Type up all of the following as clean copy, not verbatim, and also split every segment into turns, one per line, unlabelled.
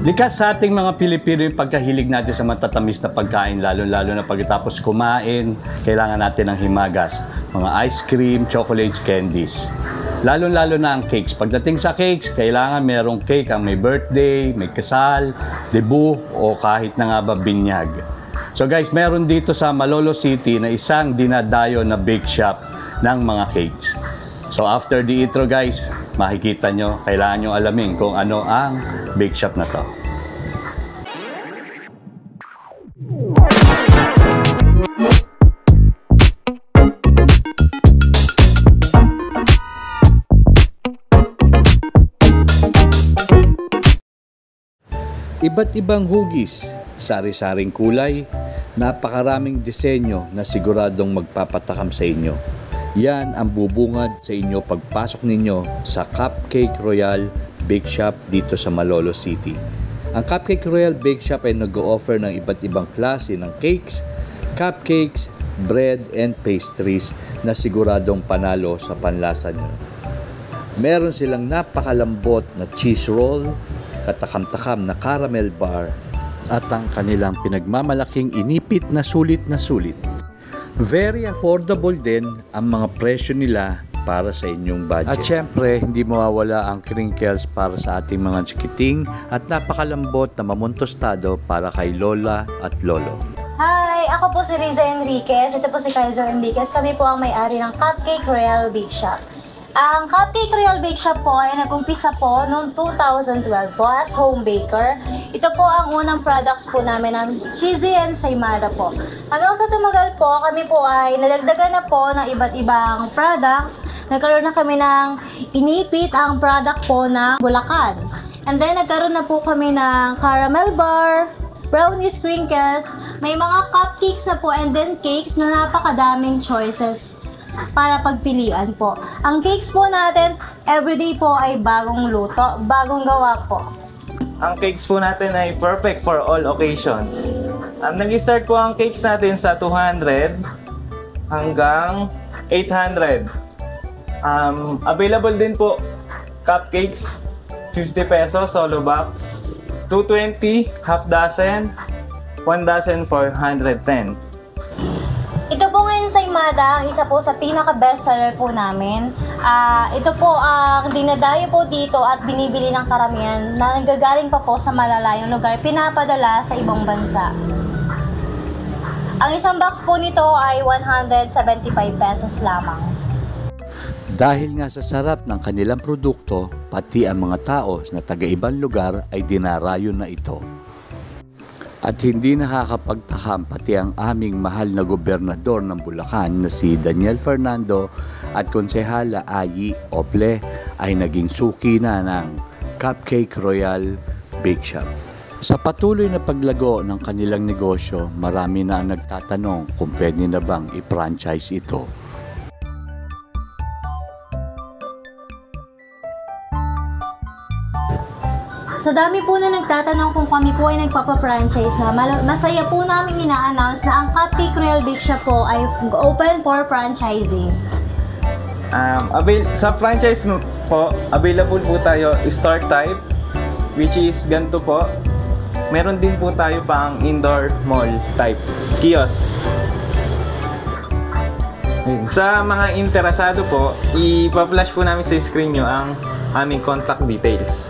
Likas sa ating mga Pilipino yung pagkahilig natin sa matatamis na pagkain, lalo-lalo na pagkatapos kumain, kailangan natin ng himagas, mga ice cream, chocolates, candies. Lalo-lalo na ang cakes. Pagdating sa cakes, kailangan merong cake ang may birthday, may kasal, debut, o kahit na nga ba binyag. So guys, meron dito sa Malolos City na isang dinadayo na bake shop ng mga cakes. So after the intro guys, makikita nyo, kailangan nyo alamin kung ano ang bake shop na to. Iba't ibang hugis, sari-saring kulay, napakaraming disenyo na siguradong magpapatakam sa inyo. Yan ang bubungad sa inyo pagpasok ninyo sa Cupcake Royal Bake Shop dito sa Malolos City. Ang Cupcake Royal Bake Shop ay nag-o-offer ng iba't ibang klase ng cakes, cupcakes, bread, and pastries na siguradong panalo sa panlasa nyo. Meron silang napakalambot na cheese roll, katakam-takam na caramel bar, at ang kanilang pinagmamalaking inipit na sulit na sulit. Very affordable din ang mga presyo nila para sa inyong budget. At syempre, hindi mawawala ang crinkles para sa ating mga chikiting at napakalambot na mamontostado para kay Lola at Lolo.
Hi! Ako po si Riza Enriquez. Ito po si Kaiser Enriquez. Kami po ang may-ari ng Cupcake Royal Bake Shop. Ang Cupcake Royal Bake Shop po ay nag-umpisa po noong 2012 po as home baker. Ito po ang unang products po namin ng Cheesy Ensaymada po. Hanggang sa tumagal po, kami po ay nadagdagan na po ng iba't ibang products. Nagkaroon na kami ng inipit ang product po ng Bulacan. And then nagkaroon na po kami ng caramel bar, brownies, crinkles, may mga cupcakes na po and then cakes na napakadaming choices para pagpilian po. Ang cakes po natin, everyday po ay bagong luto, bagong gawa po.
Ang cakes po natin ay perfect for all occasions. Nag-start po ang cakes natin sa 200 hanggang 800. Available din po cupcakes, 50 pesos, solo box, 220, half dozen, 1 dozen for 110.
Ito po ngayon sa Ensaymada, ang isa po sa pinaka-bestseller po namin. Ito po ang dinadayo po dito at binibili ng karamihan na nanggagaling pa po sa malalayong lugar, pinapadala sa ibang bansa. Ang isang box po nito ay 175 pesos lamang.
Dahil nga sa sarap ng kanilang produkto, pati ang mga tao na taga-ibang lugar ay dinarayo na ito. At hindi nakakapagtakam pati ang aming mahal na gobernador ng Bulacan na si Daniel Fernando at konsehala Ayi Ople ay naging suki na ng Cupcake Royal Bake Shop. Sa patuloy na paglago ng kanilang negosyo, marami na ang nagtatanong kung pwede na bang i-franchise ito.
Sa dami po na nagtatanong kung kami po ay nagpapa-franchise na, masaya po namin ina-announce na ang Cupcake Royal Bake Shop po ay open for franchising.
Sa franchise po, available po tayo store type, which is ganito po. Meron din po tayo pang indoor mall type, kiosk. Sa mga interesado po, ipa-flash po namin sa screen nyo ang aming contact details.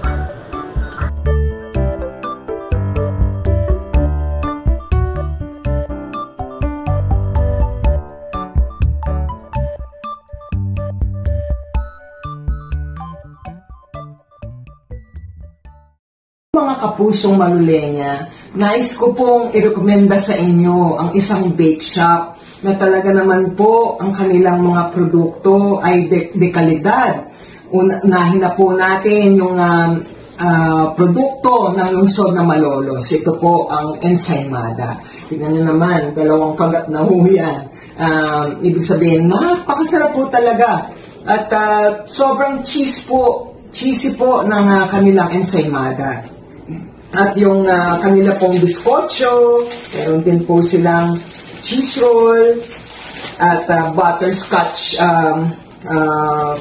Mga kapusong malulenya, nais ko pong irekomenda sa inyo ang isang bake shop na talaga naman po ang kanilang mga produkto ay de kalidad. Unahin na po natin yung produkto ng lungsod na Malolos. Ito po ang Ensaymada. Tingnan nyo naman, dalawang kagat na huyan. Ibig sabihin, napakasarap po talaga. At sobrang cheesy po ng kanilang Ensaymada. At yung kanila pong biskotso, meron din po silang cheese roll, at butterscotch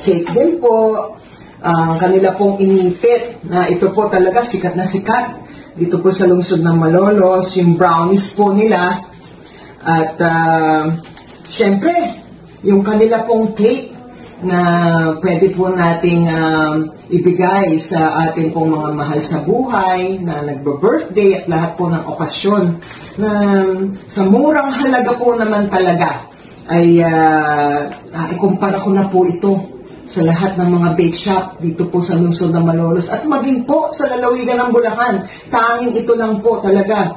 cake din po. Kanila pong inipit, na ito po talaga sikat na sikat dito po sa lungsod ng Malolos, yung brownies po nila. At syempre, yung kanila pong cake na pwede po nating ibigay sa ating pong mga mahal sa buhay na nagbo-birthday at lahat po ng okasyon na sa murang halaga po naman talaga ay ikumpara ko na po ito sa lahat ng mga bake shop dito po sa lungsod ng Malolos at maging po sa lalawigan ng Bulacan. Tanging ito lang po talaga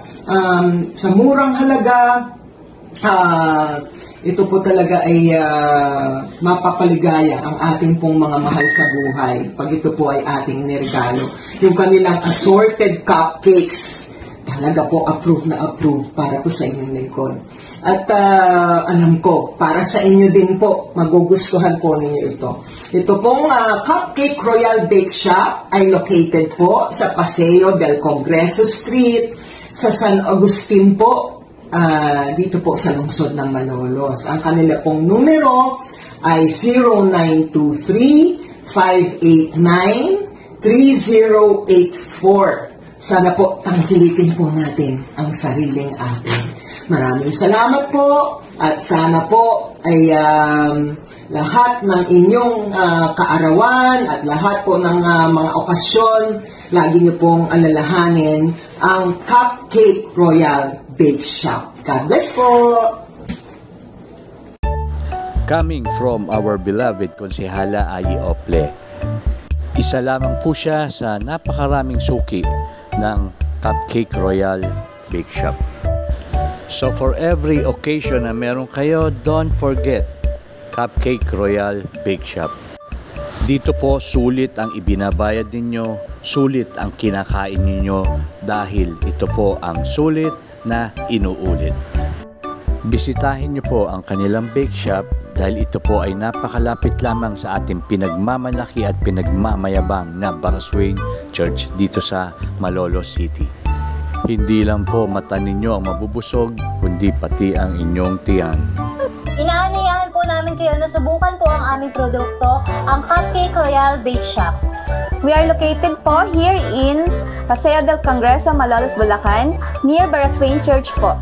sa murang halaga. Ito po talaga ay mapapaligaya ang ating pong mga mahal sa buhay pag ito po ay ating niregalo. Yung kanilang assorted cupcakes, talaga po approve na approve para po sa inyong lingkod. At alam ko, para sa inyo din po, magugustuhan po ninyo ito. Ito pong Cupcake Royal Bake Shop ay located po sa Paseo del Congreso Street, sa San Agustin po, dito po sa lungsod ng Malolos. Ang kanila pong numero ay 0923-589-3084. Sana po tangkilikin po natin ang sariling atin. Maraming salamat po at sana po ay lahat ng inyong kaarawan at lahat po ng mga okasyon, lagi niyo pong alalahanin ang Cupcake Royal Bake Shop. God bless po!
Coming from our beloved Konsehala Ayi Ople, isa lamang po siya sa napakaraming suki ng Cupcake Royal Bake Shop. So for every occasion na meron kayo, don't forget Cupcake Royal Bake Shop. Dito po sulit ang ibinabayad ninyo, sulit ang kinakain ninyo dahil ito po ang sulit na inuulit. Bisitahin niyo po ang kanilang bake shop dahil ito po ay napakalapit lamang sa ating pinagmamalaki at pinagmamayabang na Baraswain Church dito sa Malolos City. Hindi lang po mata ninyo ang mabubusog, kundi pati ang inyong tiyan.
Inaanyayahan po namin kayo na subukan po ang aming produkto, ang Cupcake Royal Bake Shop.
We are located po here in Paseo del Congreso, Malolos, Bulacan, near Baraswain Church po.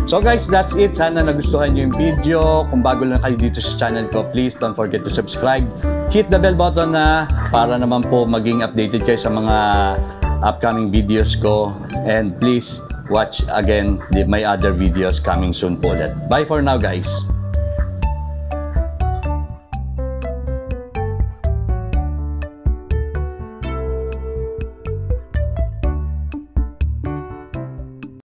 So guys, that's it. Sana nagustuhan nyo yung video. Kung bago lang kayo dito sa channel ko, please don't forget to subscribe. Hit the bell button na para naman po maging updated kayo sa mga upcoming videos ko. And please watch again my other videos coming soon po ulit. Bye for now guys!